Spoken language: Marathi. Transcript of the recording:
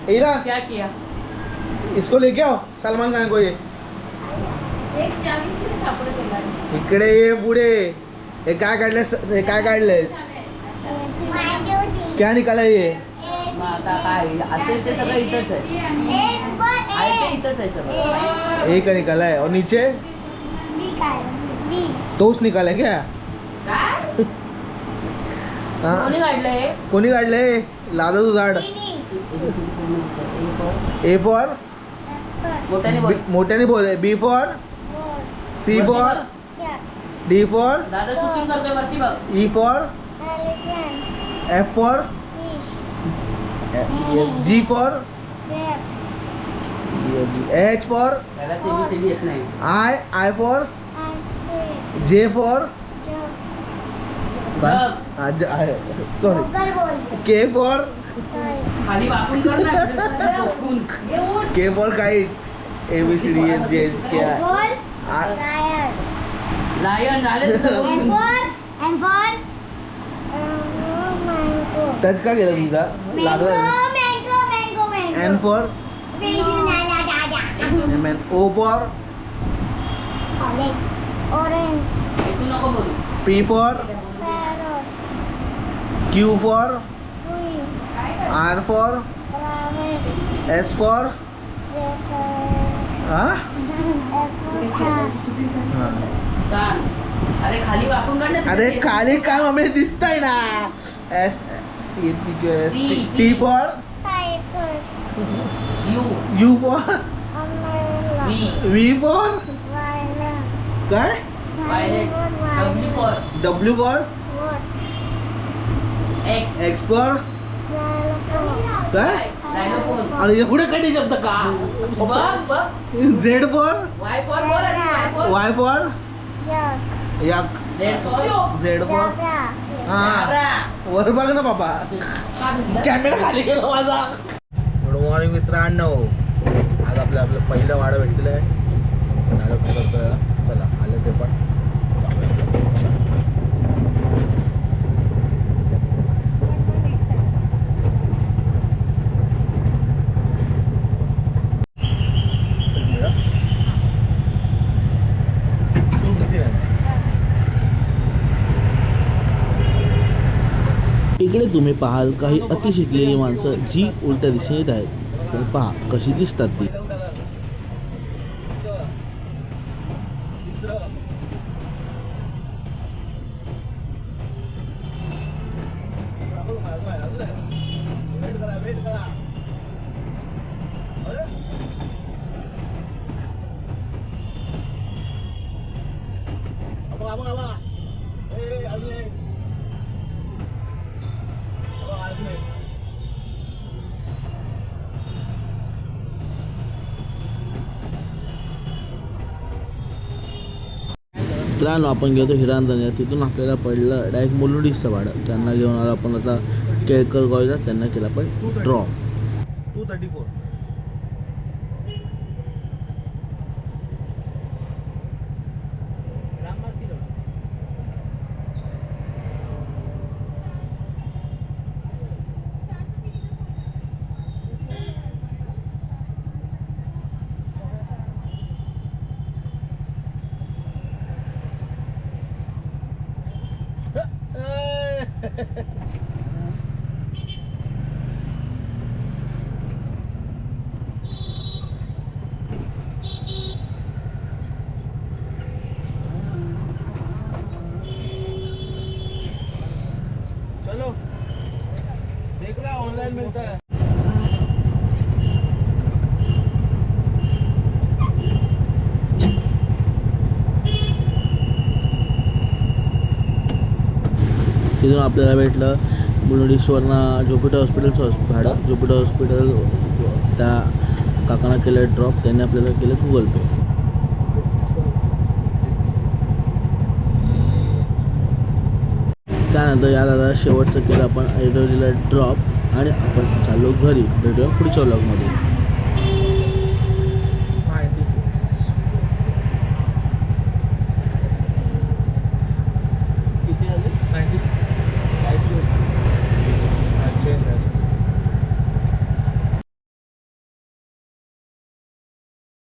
हीरा क्या किया? इसको लेके आओ, सलमान खान को ये एक चावी किती सापडत गेला? इकडे ये पुढे. हे काय काढलेस? हे काय काढलेस? क्या निकाला ये? आता काय आता ते सगळं इथंच आहे. आहे ते इथंच आहे सगळं. एक निकाला है और नीचे तोच निकाला है क्या? काय? हाँ? कोणी काढलंय? कोणी काढले? लादाचं झाड. ए फॉर मोठ्याने बोल. मोठ्याने बोल. B for C for D for दादा शूटिंग करतोय वरती बघ. E for F for G for H for त्याला एबीसीडी येत नाही. I for J for sorry K for खाली वाकून कर ना. वाकून. K for kite A B C D F J क्या लायन झाले तुझं. टच का गेला तुझा? लागला एन फॉर ओ फॉर हे तू नको बोलू. P for Q for R for S for सांग. अरे खाली वाकून कर ना. अरे खाली काय मम्मी दिसतंय ना. S T for U U for V V for काय violet. W for W for X. X for काय रायनोफोन. अरे एवढे कधी शब्द का? बघ बघ. झेड फॉर वाय फॉर बोल. आणि वाय फॉर. वाय फॉर यक झेड फॉर झेड फॉर हा वर बघ ना बाबा. कॅमेरा खाली गेला माझा. गुड मॉर्निंग मित्रांनो. आज आपलं पहिलं वाडं भेटलेलं आहे. आलं काय करतोय? चला आलं ते पण इकडे तुम्ही पाहाल काही अतिशिकलेली माणसं जी उलट्या दिशेने येत आहेत. पण पहा कशी दिसतात ती. मित्रांनो आपण गेलो हिरांदण्या. तिथून आपल्याला पडलं डायरेक्ट मुलुंडीचं भाडं. त्यांना घेऊन आला आपण आता केळकर गावला. त्यांना केला पण ड्रॉप. 234 चलो देख रहा ऑनलाइन मिलता है. तिथून आपल्याला भेटलं मुलुंडीश्वरनं ज्युपिटर हॉस्पिटलचं भाडं. ज्युपिटर हॉस्पिटल त्या काकांना केलं ड्रॉप. त्यांनी आपल्याला केलं गुगल पे. त्यानंतर या दादा शेवटचं केलं आपण ऐरोलीला ड्रॉप आणि आपण चाललो घरी. भेटूया पुढच्या व्लॉगमध्ये.